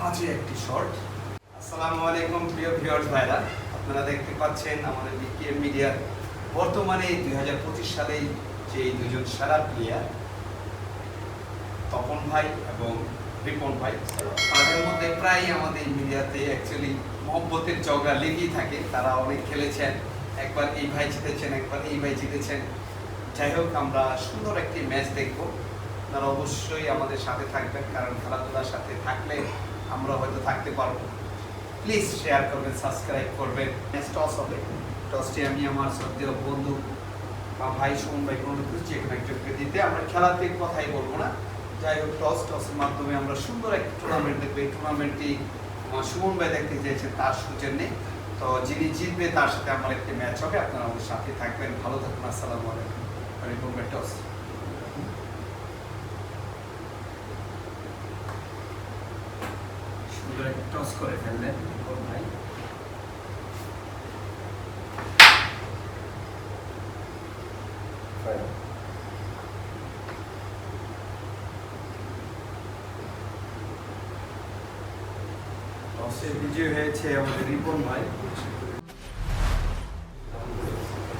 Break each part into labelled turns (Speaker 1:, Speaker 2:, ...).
Speaker 1: বাজে একটি শট। আসসালামু আলাইকুম প্রিয় ভিউয়ার্স ভাইরা, আপনারা দেখতে পাচ্ছেন আমাদের বিকেএম মিডিয়ার বর্তমানে 2025 সালে যে দুজন সেরা প্লেয়ার তপন ভাই এবং রিপন ভাই, তাদের মধ্যে প্রায় আমাদের মিডিয়াতে অ্যাকচুয়ালি মহব্বতের ঝগড়া লেগেই থাকে। তারা অনেক খেলেছেন, একবার এই ভাই জিতেছেন, একবার এই ভাই জিতেছেন। যাই হোক, আমরা সুন্দর একটি ম্যাচ দেখব। আপনারা অবশ্যই আমাদের সাথে থাকবেন, কারণ খেলাধুলার সাথে থাকলে আমরা হয়তো থাকতে পারবো। প্লিজ শেয়ার করবেন, সাবস্ক্রাইব করবেন। ম্যাচ টস হবে। টসটি আমি আমার শ্রদ্ধেয় বন্ধু বা ভাই সুমন ভাই কোনো খুঁজছি এখানে একজনকে দিতে। আমরা খেলাতে কথাই বলবো না। যাই হোক, টসের মাধ্যমে আমরা সুন্দর একটা টুর্নামেন্ট দেখবো। এই টুর্নামেন্টটি আমার সুমন ভাই দেখতে চেয়েছেন, তার সৌজন্যে। তো যিনি জিতবে তার সাথে আমার একটি ম্যাচ হবে। আপনারা আমাদের সাথে থাকবেন, ভালো থাকুন। আসসালামু আলাইকুম। রিপন ভাই টস। সুন্দর একটা টস করে ফেললেন রিপন ভাই। টসে বিজয় হয়েছে আমাদের রিপন ভাই।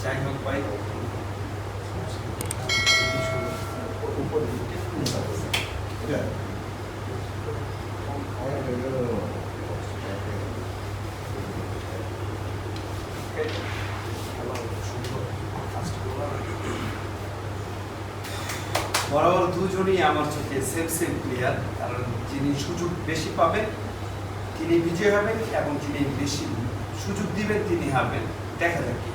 Speaker 1: যাই হোক ভাই, বরাবর দুজনই আমার চোখে সেম প্লেয়ার। কারণ যিনি সুযোগ বেশি পাবেন তিনি বিজয় হবেন, এবং যিনি বেশি সুযোগ দিবেন তিনি হারবেন। দেখা যাক কি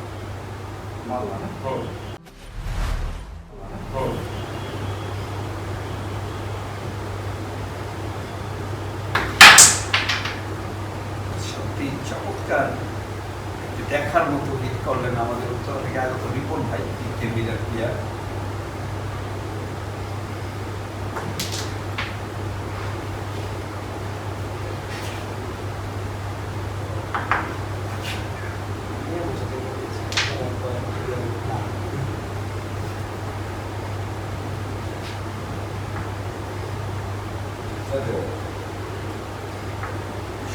Speaker 1: সত্যি চমৎকার দেখার মতো হিট করলেন আমাদের উত্তর থেকে আগত রিপন ভাই, বিকেএম প্লেয়ার।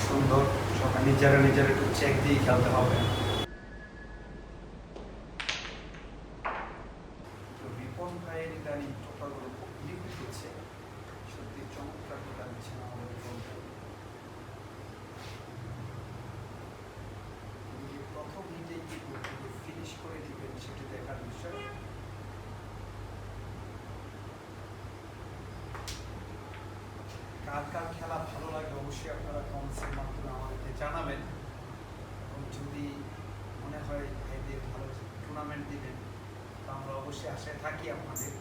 Speaker 1: সুন্দর, সবাই নিজেরা একটু চেক দিয়ে খেলতে হবে। রিপন ভাইয়ের ইদানিং টোটালগুলো খুব লিকুইড হচ্ছে। সত্যি চমৎকার টোটাল দিচ্ছেন আমাদের রিপন ভাই। প্রথম নিজেই কি ফিনিশ করে দিবেন সেটি দেখার বিষয়। কার কার খেলা ভালো লাগে অবশ্যই আপনারা কমেন্টসের মাধ্যমে আমাদেরকে জানাবেন। এবং যদি মনে হয় ভাইদের ভালো টুর্নামেন্ট দিবেন, তো আমরা অবশ্যই আশায় থাকি আপনাদের।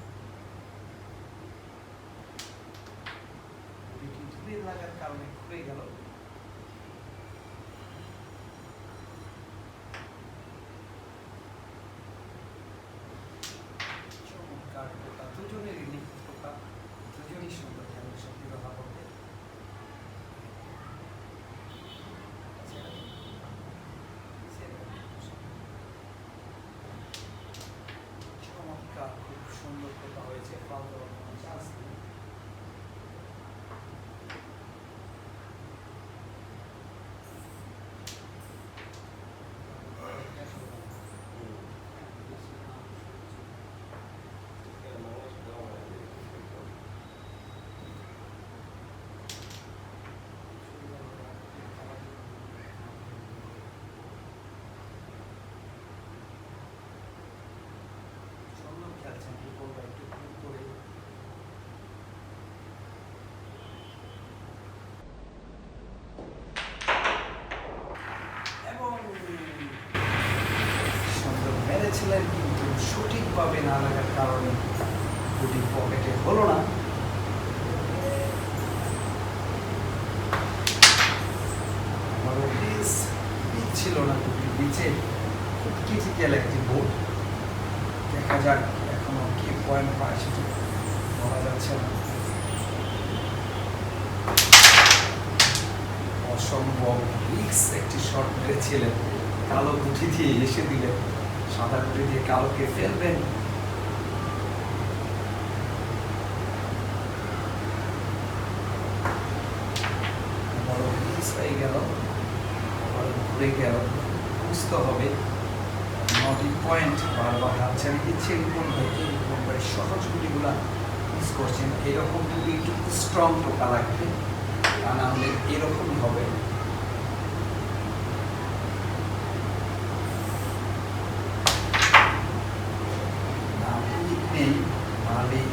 Speaker 1: দূরে লাগার কারণে ঘুরে গেল। চমৎকার টোকা, দুজনেরই নিখুঁত টোকা, দুজনই সুন্দর খেলেন। সত্যি কথা বলতে চমৎকার, খুব সুন্দর টোকা হয়েছে। ফাউল দেওয়ার কোনো চান্স নেই। খেলছেন রিপন ভাই একটু খুব করে। এবং সুন্দর মেরেছিলেন, কিন্তু সঠিকভাবে না লাগার কারণে গুটি পকেটে হলো না। আমাদের পিচ ছিল না, গুটি পিচে খুব ক্রিটিক্যাল একটি বোর্ড। দেখা যাক এখনো কি পয়েন্ট পায় সেটা বলা যাচ্ছে না। অসম্ভব রিস্ক একটি শট মেরেছিলেন, কালো গুটি দিয়ে এসে দিলেন। সাদা গুটি দিয়ে কালোকে ফেলবেন, হয়ে গেল, ঘুরে গেল, বুঝতে হবে। 9টি পয়েন্ট বারবার হাত ছাড়ি দিচ্ছে রিপন ভাইকে। রিপন ভাই সহজ গুলিগুলা মিস করছেন। এরকম যদি একটু স্ট্রং টোকা লাগবে, তা না হলে এরকমই হবে। নেই মারলেই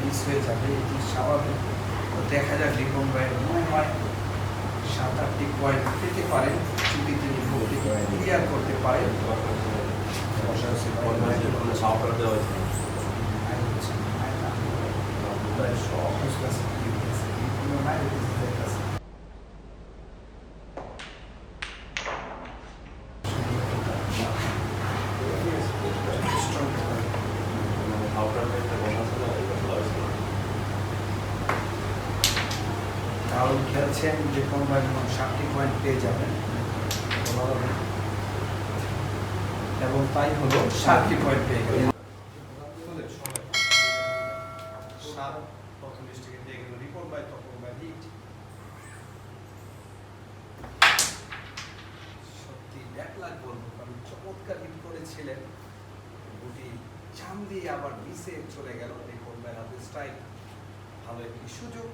Speaker 1: মিস হয়ে যাবে, এটি স্বাভাবিক। তো দেখা যাক রিপন ভাই মনে হয় 7-8টি পয়েন্ট পেতে পারেন যদি তিনি ক্লিয়ার করতে পারেন। দারুণ খেলছেন রিপন ভাই, 7টি পয়েন্ট পেয়ে যাবেন এবং তাই হলো 7টি পয়েন্ট পেয়ে গেলেন। প্রথম স্টেজে পেয়ে গেল রিপন ভাই, তপন ভাই হিট। সত্যি 1 লাখ বলবো, কারণ চমৎকার হিট করেছিলেন। গুটি জাম দিয়ে আবার মিসে চলে গেল রিপন ভাই হাতে স্ট্রাইক। ভালো একটি সুযোগ।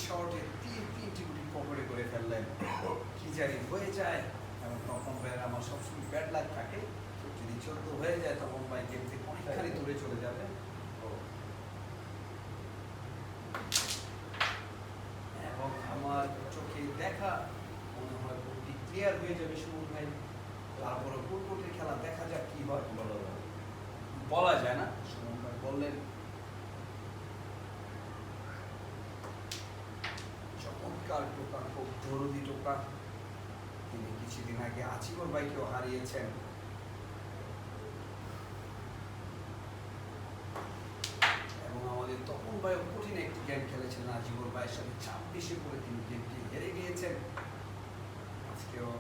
Speaker 1: শর্টে 3টি গুটি পকেটে করে ফেললেন। কি জানি হয়ে যায়, এবং তপন ভাইয়ের আমার সবসময় ব্যাড লাক থাকে। যদি 14 হয়ে যায় তপন ভাই গেম থেকে অনেকখানি দূরে চলে যাবে। এবং আমার চোখে দেখা মনে হয় গুটি ক্লিয়ার হয়ে যাবে সুমন ভাই। তারপরে ফুলকোটের খেলা দেখা যাক কি হয়, বলা যায় না। সুমন ভাই বললেন চমৎকার টোকা, খুব জরুরি টোকা। তিনি কিছুদিন আগে আজিমর ভাইকেও হারিয়েছেন। এবং আমাদের তপন ভাইও কঠিন একটি গেম খেলেছিলেন আজিমর ভাইয়ের সাথে, 26-এ করে তিনি গেমটি হেরে গিয়েছেন। আজকেও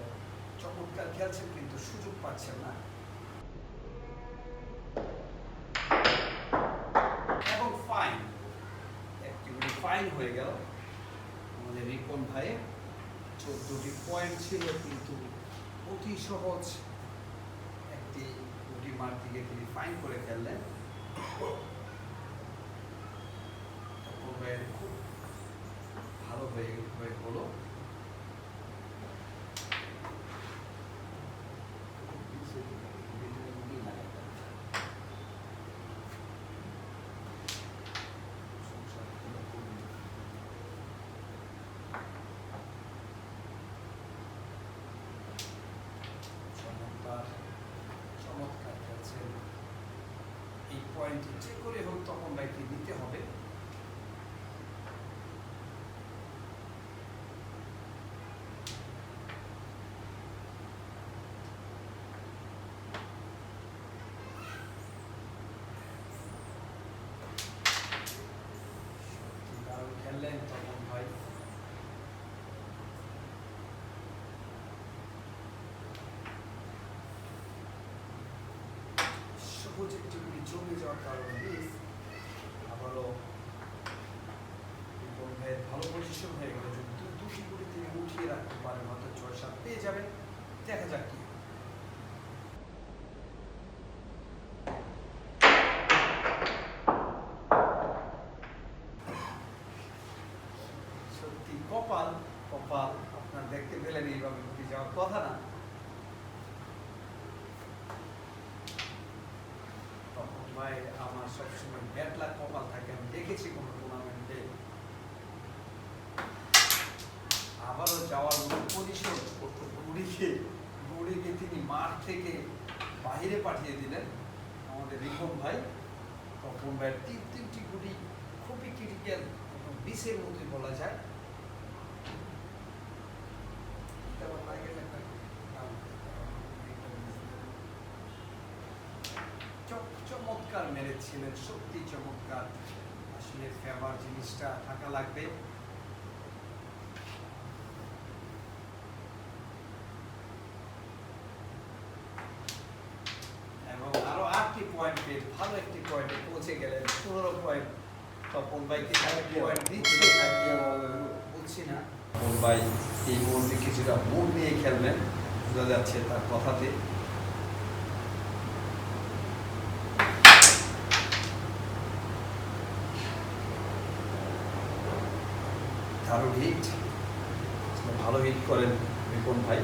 Speaker 1: চমৎকার খেলছেন কিন্তু সুযোগ পাচ্ছেন না। এবং ফাইন, একটি ফাইন হয়ে গেল আমাদের রিপন ভাই। 14টি পয়েন্ট ছিল, কিন্তু অতি সহজ একটি গুটি মার থেকে তিনি ফাইন করে ফেললেন। তপন ভাইয়ের খুব ভালো হয়ে হলো। চমৎকার খেলছেন। এই পয়েন্ট যে করে হোক তপন ভাইকে দিতে হবে। দারুণ খেললেন তপন ভাই। প্রজেক্টটি জমে যাওয়ার কারণে আবারও রিপন ভাইয়ের ভালো পজিশন হয়ে গেল। যদি 2টি গুলি তিনি উঠিয়ে রাখতে পারেন, হয়তো 6-7 পেয়ে যাবেন। দেখা যাক কি। সত্যি কপাল কপাল, আপনার দেখতে পেলেন এইভাবে উঠে যাওয়ার কথা না। ভাই আমার সবসময় ব্যাড লাক কপাল থাকে, আমি দেখেছি কোনো টুর্নামেন্টে। আবারও যাওয়ার মতো পজিশন, গুড়িকে তিনি মাঠ থেকে বাহিরে পাঠিয়ে দিলেন আমাদের রিপন ভাই। তপন ভাইয়ের 3টি গুটি খুবই ক্রিটিক্যাল, বিশের মতোই বলা যায়। চমৎকার মেরেছিলেন, সত্যি চমৎকার। আসলে ফেভার জিনিসটা থাকা লাগবে। এবং আরো 8টি পয়েন্ট পয়েন্ট পেয়ে ভালো একটি পয়েন্টে পৌঁছে গেলেন। 15 পয়েন্ট। তপন ভাইকে পয়েন্ট দিচ্ছে নাকি বুঝছি না। তপন ভাই এই মুহূর্তে কিছুটা মুড নিয়ে খেলবেন, বোঝা যাচ্ছে তার কথাতে। দারুণ হিট, ভালো হিট করেন রিপন ভাই।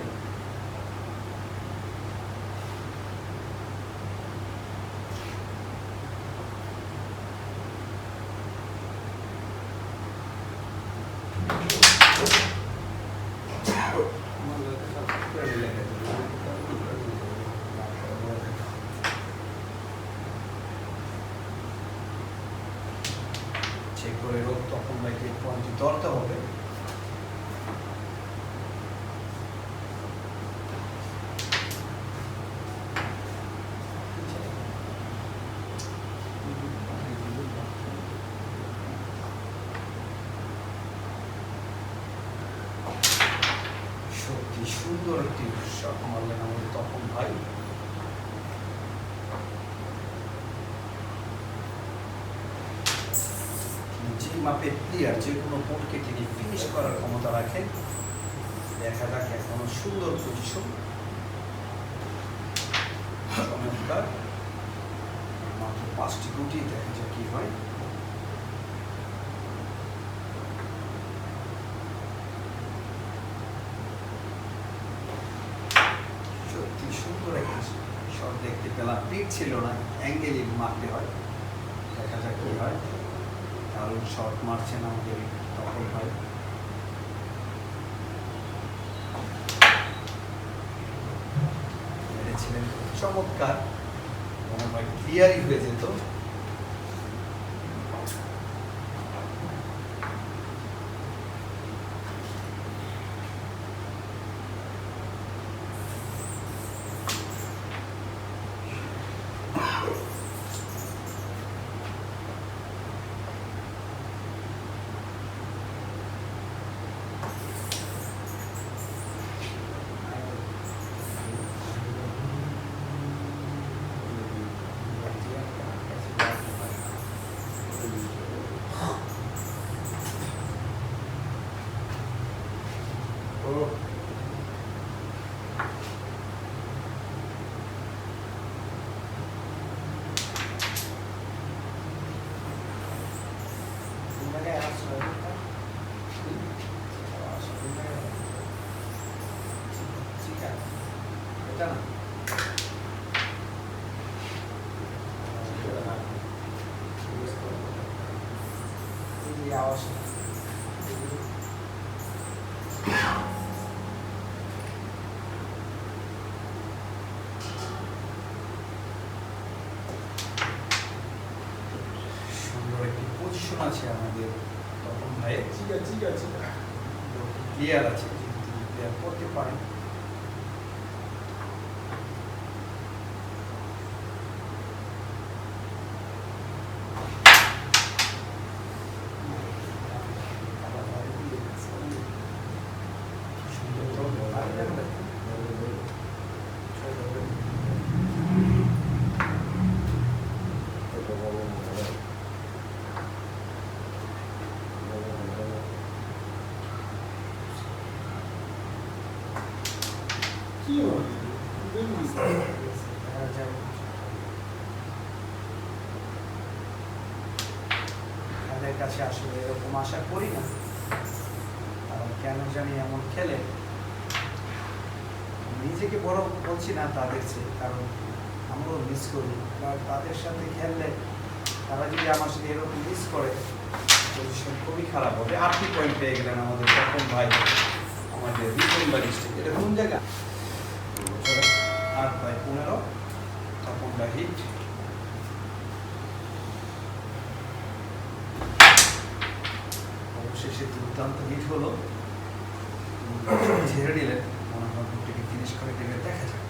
Speaker 1: চেক করে রোগ তখন ভাইকে পয়েন্ট ধরতে হবে। সত্যি সুন্দর একটি শট মারলেন আমাদের তপন ভাই। যে মাপের প্লেয়ার, যে কোনো বোর্ডকে তিনি ফিনিশ করার ক্ষমতা রাখেন। দেখা যাক, এখনো সুন্দর পজিশন, চমৎকার। মাত্র 5টি গুটি, দেখা যাক কি হয়। সত্যি সুন্দর একটি শট দেখতে পেলাম, পিক ছিল না, অ্যাঙ্গেলই মারতে হয়। দেখা যাক কি হয়। দারুণ শট মারছেন আমাদের তপন ভাই। মেরেছিলেন চমৎকার, মনে হয় ক্লিয়ারই হয়ে যেত। সুন্দর একটি পজিশন আছে আমাদের তপন ভাইয়ের। ক্লিয়ার আছে, ক্লিয়ার করতে পারেন। তাদের কাছে আসলে এরকম আশা করি না, কারণ কেন জানি এমন খেলে। নিজেকে বড় বলছি না তাদের চেয়ে, কারণ আমরাও মিস করি। তাদের সাথে খেললে তারা যদি আমার সাথে এরকম মিস করে, পজিশন খুবই খারাপ হবে। 8টি পয়েন্ট পেয়ে গেলেন আমাদের তপন ভাই, আমাদের রিপন ভাই। এটা কোন জায়গা? 8/15 তপন ভাই হিট। অবশেষে দুর্দান্ত হিট হলো, ঝেড়ে নিলেন। মনে হয় বুটটিকে ফিনিশ করে দেবে, দেখা যাক।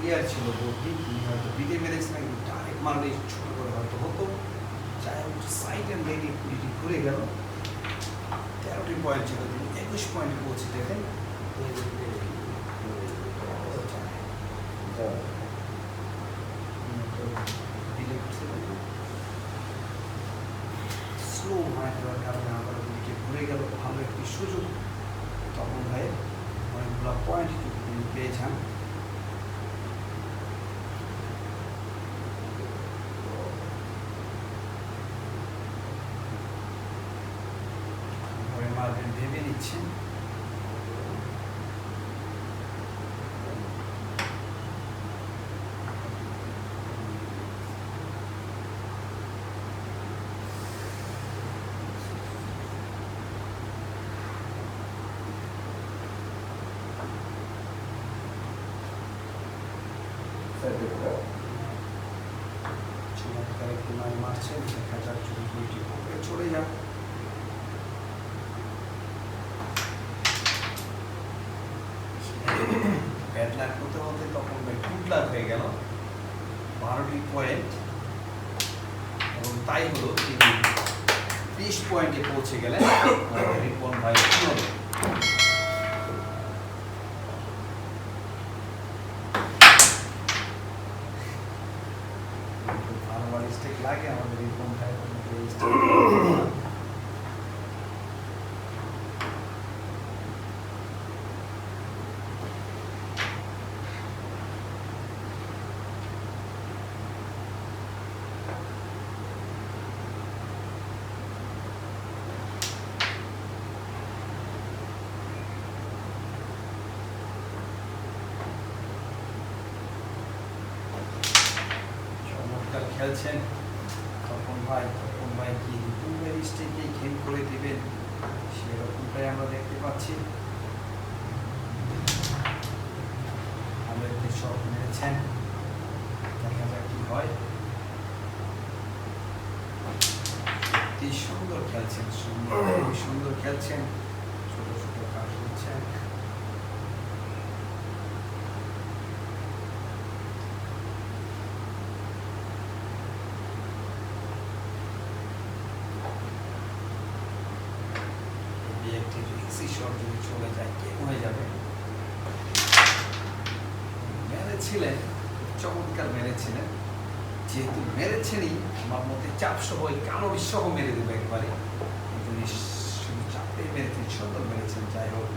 Speaker 1: ক্লিয়ার ছিল বলতে তিনি হয়তো বিটে মেরেছে নাকি ডাইরেক্ট মারলে ছোট করে হয়তো হতো, যাই হোক সাইড অ্যান্ড লেগে কুড়িটি ঘুরে গেল। 13টি পয়েন্ট ছিল, তিনি 21 পয়েন্টে পৌঁছে দেখেন। স্লো মারা দেওয়ার কারণে আবার দিকে ঘুরে গেল, ভালো একটি সুযোগ। তখন ভাই অনেকগুলো পয়েন্ট তিনি পেয়ে যান। মারবেন ভেবে নিচ্ছেন। চমৎকার একটি মার মারছেন, দেখা যাক যদি বইটি উপরে চলে যান। ব্যাড লাক হতে হতে তখন গুড লাক হয়ে গেল। 12টি পয়েন্ট, এবং তাই হলো তিনি 20 পয়েন্টে পৌঁছে গেলেন। রিপন ভাই ভালো স্টেক লাগে আমাদের রিপন ভাই। খেলছেন তখন ভাই কি রিপন ভাইয়ের স্টেকে গেম করে দিবেন, সেরকমটাই আমরা দেখতে পাচ্ছি। ভালো একটি শট মেরেছেন, দেখা যাক কি হয়। কি সুন্দর খেলছেন, সুন্দর খেলছেন, ছোট ছোট কাজ করছেন। একটি রিক্সি শট যদি চলে যায় কে হয়ে যাবে। মেরেছিলেন, চমৎকার মেরেছিলেন। যেহেতু মেরেছেনই, আমার মতে চাপ সহ কানবি সহ মেরে দেবে একবারে, কিন্তু শুধু চাপে মেরেছেন, সুন্দর মেরেছেন। যাই হোক,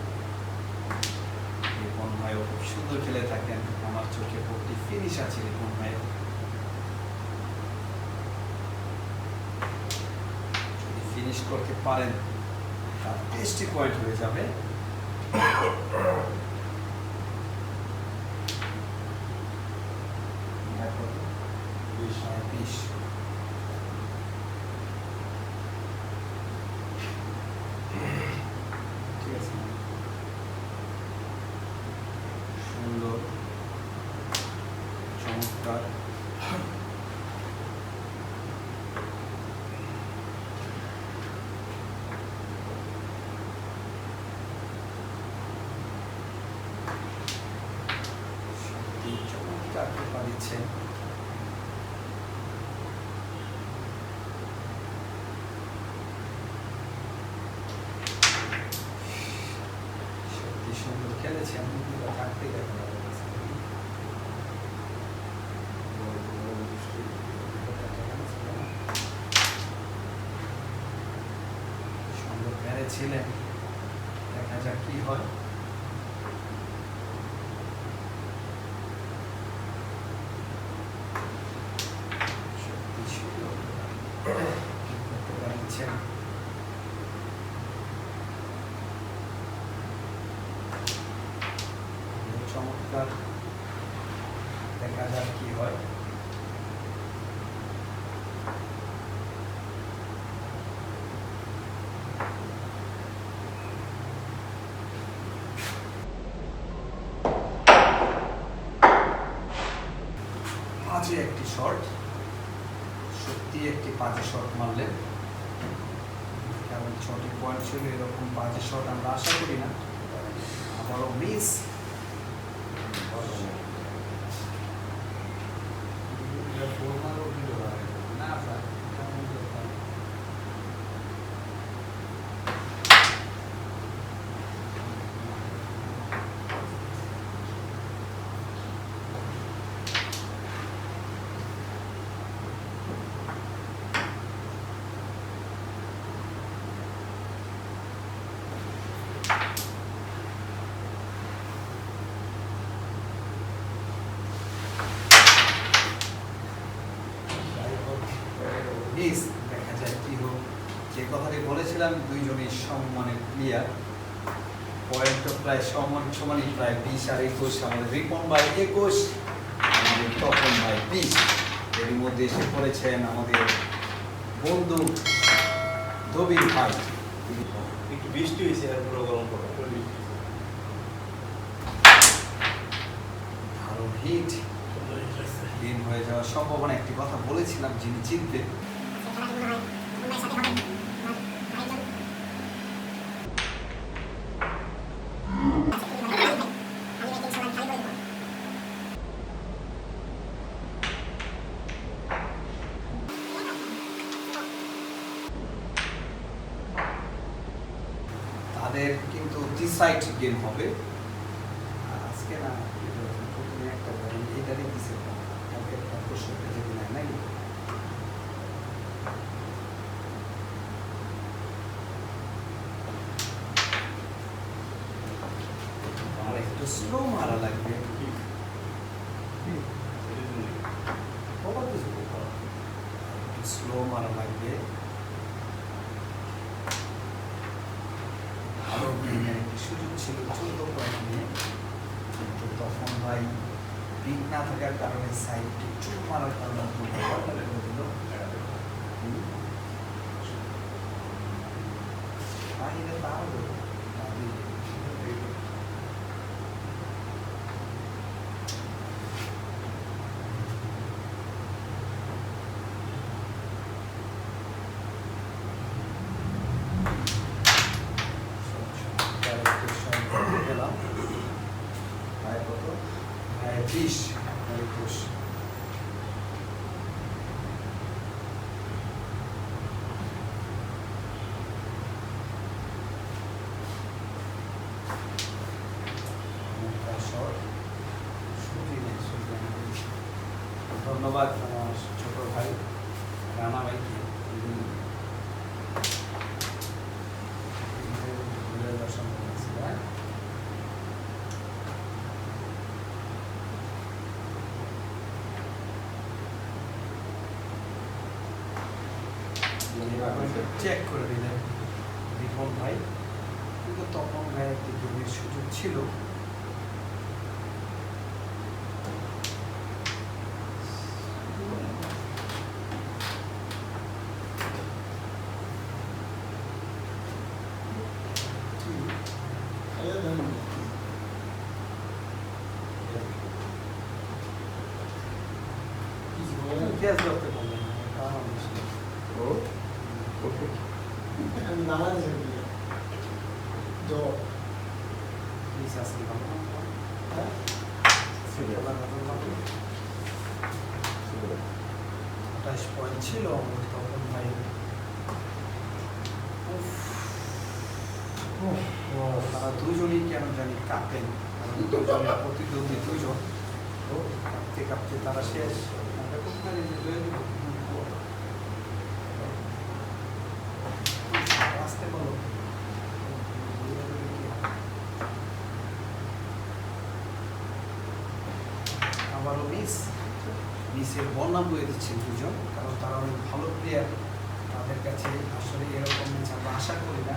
Speaker 1: রিপন ভাইও খুব সুন্দর খেলে থাকেন, আমার চোখে প্রতি ফিনিশ আছে রিপন ভাইয়ের। যদি ফিনিশ করতে পারেন 20 পয়েন্ট হয়ে যাবে। সুন্দর, চমৎকার। চমৎকার পারিছেন। সত্যি সুন্দর খেলেছেন, থাকতে দেখা যাবে। সুন্দর মেরেছিলেন, দেখা যাক কি হয়। করতে পারছেন। চমৎকার, দেখা যাক কি হয়। বাজে একটি শট, সত্যি একটি বাজে শট মারলেন। কারণ 6টি পয়েন্ট ছিল, এরকম বাজে শট আমরা আশা করি না। আবারও মিস। দেখা যায় কি হোক, যে কথাটি বলেছিলাম দুইজনই সম্মানের প্লেয়ার, পয়েন্ট প্রায় সমানই, প্রায় 20 আর 21। আমাদের রিপন ভাই 21, আমাদের তপন ভাই 20। এর মধ্যে এসে পড়েছেন আমাদের বন্ধু দবির ভাই।
Speaker 2: একটু বৃষ্টি হয়েছে আর পুরো গরম পড়ে।
Speaker 1: আরো হিট গেম হয়ে যাওয়ার সম্ভাবনা। একটি কথা বলেছিলাম, যিনি জিতবে তাদের কিন্তু ডিসাইড গেম হবে আজকে। না প্রথমে একটা এইটারই দিছে, কালকে একটা প্রশ্ন যেদিন হয় নাকি। আর একটু স্লো মারা লাগবে, স্লো মারা লাগবে। আরো একটি সুযোগ ছিল 14 পয়েন্ট নিয়ে, কিন্তু তখন ভাই বিট না থাকার কারণে সাইডটি চুপ মারার কারণে করে দিল। বাইরে তাহলে গেলাম 20 21। ধন্যবাদ আমার ছোট ভাই রানা ভাইকে, চেক করে দিলেন রিপন ভাই। কিন্তু তখন ভাইয়ের একটি গেমের সুযোগ ছিল। গ্যাস ধরতে পারলেন না, কারণ পয়েন্ট ছিল তখন ভাই। তারা দুজনই কেন জানি কাঁপেন, কারণ দুজনের প্রতিদ্বন্দ্বী দুজন, কাঁপতে কাঁপতে তারা শেষ। আসতে বলো, আবারও মিসের বন্যা বয়ে দিচ্ছেন দুজন, কারণ তারা অনেক ভালো প্লেয়ার। তাদের কাছে আসলে এরকম ম্যাচ আমরা আশা করি না।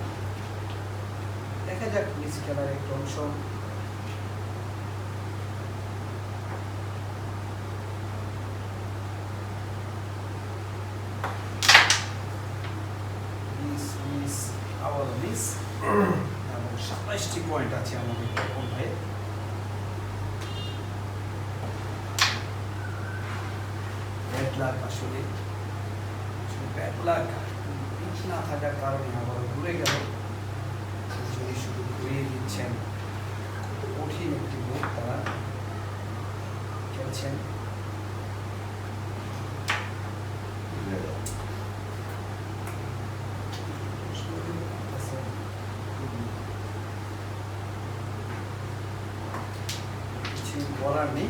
Speaker 1: দেখা যাক মিস খেলার একটা অংশ। মিস আবার মিস এবং 27টি পয়েন্ট আছে আমাদের তপন ভাই। ব্যাড লাক আসলে ব্যাড লাক পিচ না থাকার কারণে আবার ঘুরে গেল। যদি শুধু ঘুরিয়ে দিচ্ছেন, কঠিন একটি বোর্ড তারা খেলছেন। কিছু বলার নেই,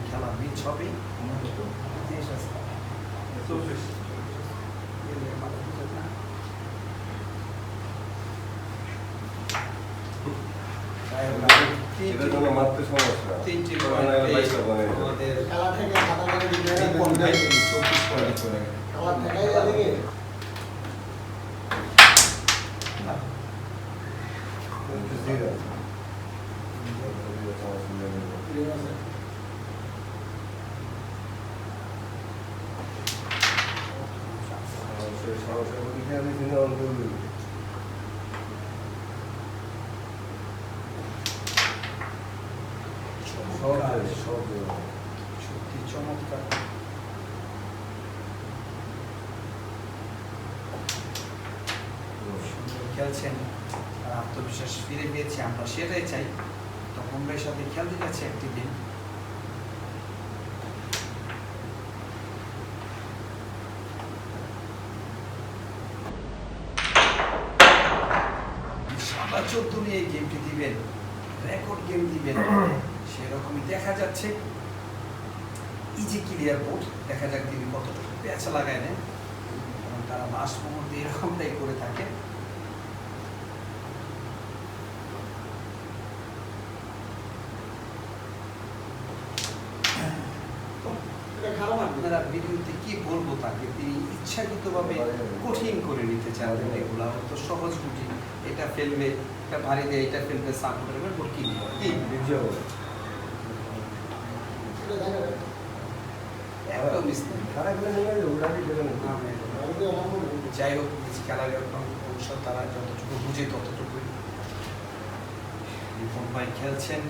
Speaker 1: খেলা মিচ হবে। তিনটি আমাদের
Speaker 3: খেলা থেকে মাথা মেরে দিতে হবে।
Speaker 1: রিপন ভাই 24 পয়েন্ট চলে গেল।
Speaker 3: খেলা থেকেই যাবে।
Speaker 1: সত্যি চমৎকার। সুন্দর খেলছেন, আর আত্মবিশ্বাস ফিরে পেয়েছে, আমরা সেটাই চাই। তপন ভাইয়ের সাথে খেলতে গেছে একটি দিন। সাদা 14 নিয়ে গেমটি দিবেন, রেকর্ড গেম দিবেন, সেরকমই দেখা যাচ্ছে। ইজি ক্লিয়ার বোর্ড, দেখা যাক তিনি কতটুকু পেঁচা লাগায় নেন, এবং তারা লাস্ট মুহূর্তে এরকমটাই করে থাকে।
Speaker 3: এটা খারাপ না।
Speaker 1: আপনারা ভিডিওতে কি বলবো তাকে, তিনি ইচ্ছাকৃতভাবে কঠিন করে নিতে চান। এগুলো তো সহজ গুটি, এটা ফেলবে, এটা ভারী দেয়, এটা ফেলবে, সাপ করবে, বোর্ড কি
Speaker 3: এটা দেখা যায়।
Speaker 1: একদম মিস নেই।
Speaker 3: বাড়িতে আমার মনে হয়।
Speaker 1: যাই হোক, খেলার অংশ তারা যতটুকু বুঝে ততটুকুই। রিপন ভাই খেলছেন।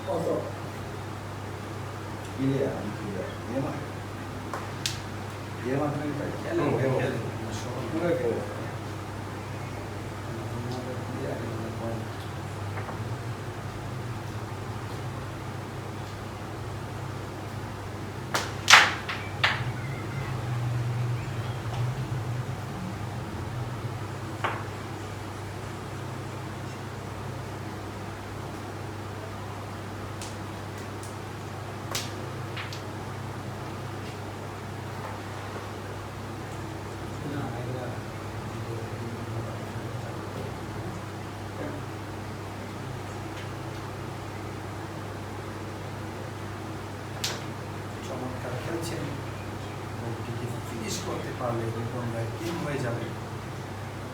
Speaker 3: কত?
Speaker 1: খেলেন, খেলেন। চমৎকার খেলছেন, ফিনিশ করতে পারলে রিপন ভাই টিম হয়ে যাবে।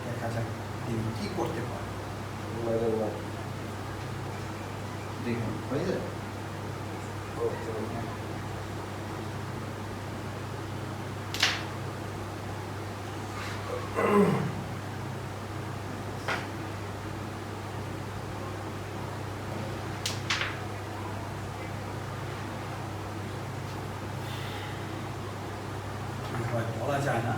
Speaker 1: দেখা যাক তিনি কি করতে পারেন।
Speaker 4: দেখুন হয়ে যায়।
Speaker 1: কি হয় বলা যায় না।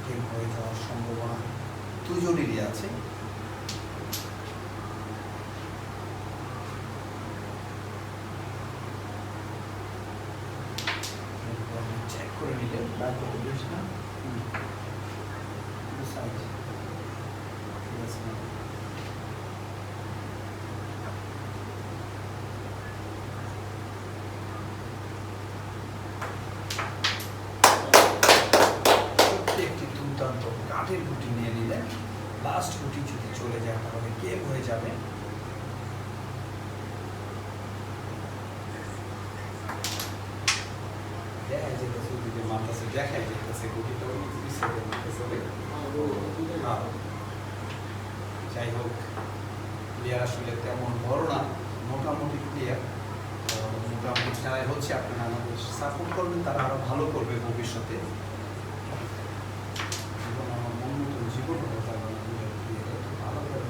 Speaker 1: গেম হয়ে যাওয়ার সম্ভাবনা দুজনেরই আছে। চেক করে নিলেন সাইজ ঠিক আছে না? সত্যি একটি দুর্দান্ত কাঠের গুটি নিয়ে নিলেন। লাস্ট গুটি যদি চলে যায় তাহলে গেম হয়ে যাবে। দেখা যেতেছে ওদিকে মারতেছে, দেখা যেতেছে গুটিটা ওই পিছনে মারতেছে। হ্যাঁ। যাই হোক, প্লেয়ার আসলে তেমন বড় না, মোটামুটি প্লেয়ার। মোটামুটি খেলায় হচ্ছে, আপনারা আমাদের সাপোর্ট করবেন, তারা আরো ভালো করবে ভবিষ্যতে। জীবন আমার মন মতো জীবন হতে পারবে না, ভালো করে।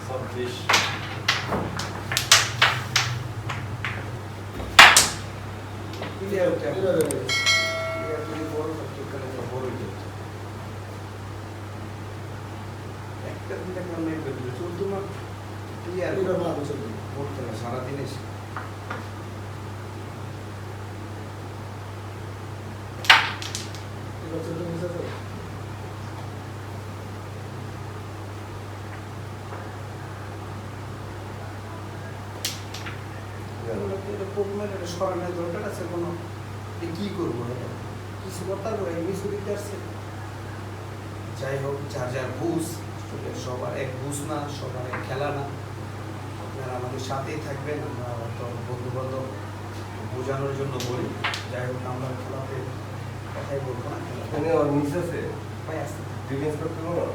Speaker 2: ছাব্বিশ
Speaker 1: প্লেয়ার হতে হবে।
Speaker 3: Clear হয়ে গেছে।
Speaker 1: প্লেয়ার যদি বড় থাকতো তাহলে তো বড়ই যেত। একটা দুইটা কারণে বেরোলো, চলতো না। প্লেয়ার
Speaker 3: Clear না হলে চলবে না।
Speaker 1: পড়তো না সারাদিন এসে।
Speaker 3: এবার চলতে মিস আছে?
Speaker 1: সরানোর দরকার আছে কোনো? কি করবো এটা? কিছু করতে পারবো না, মিস দিতে আসছে। যাই হোক, যার যার বুঝ, সবার এক বুঝ না, সবার এক খেলা না। আপনারা আমাদের সাথেই থাকবেন, আমরা তো বন্ধু বান্ধব বোঝানোর জন্য বলি। যাই হোক, আমরা খেলাতে কথাই বলবো না,
Speaker 5: এখানে ওর মিস আছে
Speaker 1: ভাই আসতে
Speaker 5: ডিফেন্স করতে পারো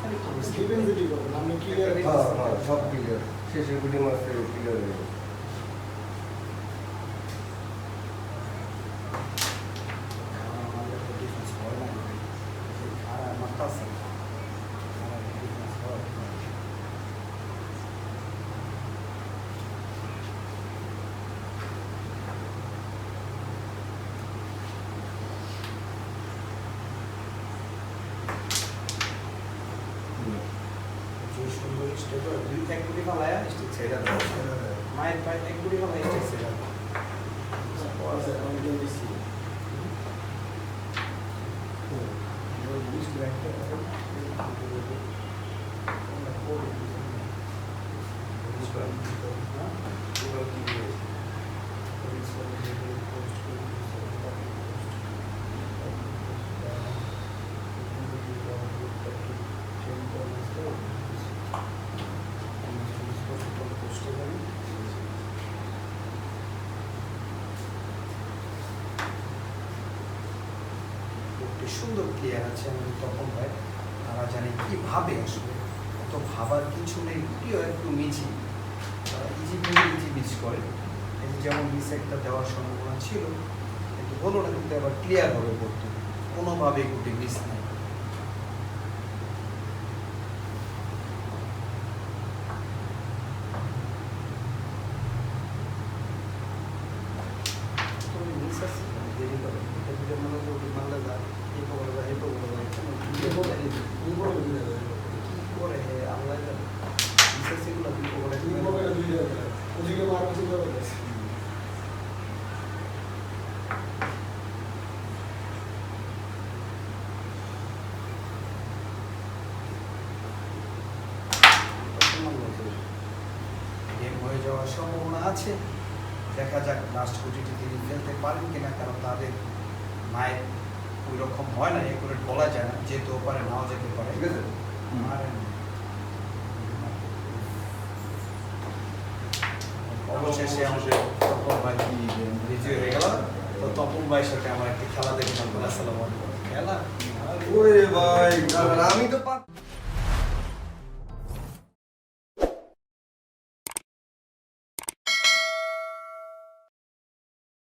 Speaker 1: খালি তো বুঝতে
Speaker 3: Defense যদি করবেন, আপনি clear
Speaker 5: হ্যাঁ হ্যাঁ সব ক্লিয়ার শেষের গুটি মারতে ক্লিয়ার হয়ে গেছে
Speaker 1: আমাদের তো ডিফেন্স হয় না, আর মাথা আছে আমাদের ডিফেন্স হয়। যে সুন্দর স্টেপ দুই এক গুটি ফালায়া স্টেপ ছেড়ে দাও, মায়ের পায়ে এক গুটি ফালায়া স্টেপ ছেড়ে দাও।
Speaker 3: আছে, আমি দিয়ে দিচ্ছি।
Speaker 1: একটি সুন্দর প্লেয়ার আছে আমাদের তপন ভাই, তারা জানে কীভাবে আসলে, অত ভাবার কিছু নেই, গুটিও একটু মিছি, তারা ইজি ভেবে ইজি মিস করে। এই যেমন মিস একটা দেওয়ার সম্ভাবনা ছিল, কিন্তু হলো না, কিন্তু আবার ক্লিয়ার হবে করতে, কোনোভাবে গুটি মিস নেই। মিস আছে, দেরি করে এটা দুটো মনে করবে মানলে যা এই পকড়ে যা এই পকড়ে যা
Speaker 3: এই বলে দিয়ে দেবে।
Speaker 1: কি করে হে আল্লাহ জানে মিস এগুলো দুই পকড়ে
Speaker 3: দুই পকেটে দুই দেবে। ওদিকে মারবে, চিন্তা করবে।
Speaker 1: গেম হয়ে যাওয়ার সম্ভাবনা আছে, দেখা যাক লাস্ট গুটিটি তিনি ফেলতে পারেন কিনা, কারণ তাদের মায়ের ওই রকম হয় না, করে বলা যায় না, যেতেও পারে নাও যেতে পারে।
Speaker 5: ঠিক আছে
Speaker 1: মারেন। অবশেষে আমাদের তপন ভাই বিজয় হয়ে গেল। তো তপন ভাইয়ের সাথে আমার একটি খেলা দেখলাম, আসসালামু আলাইকুম। খেলা
Speaker 5: ওরে ভাই আমি তো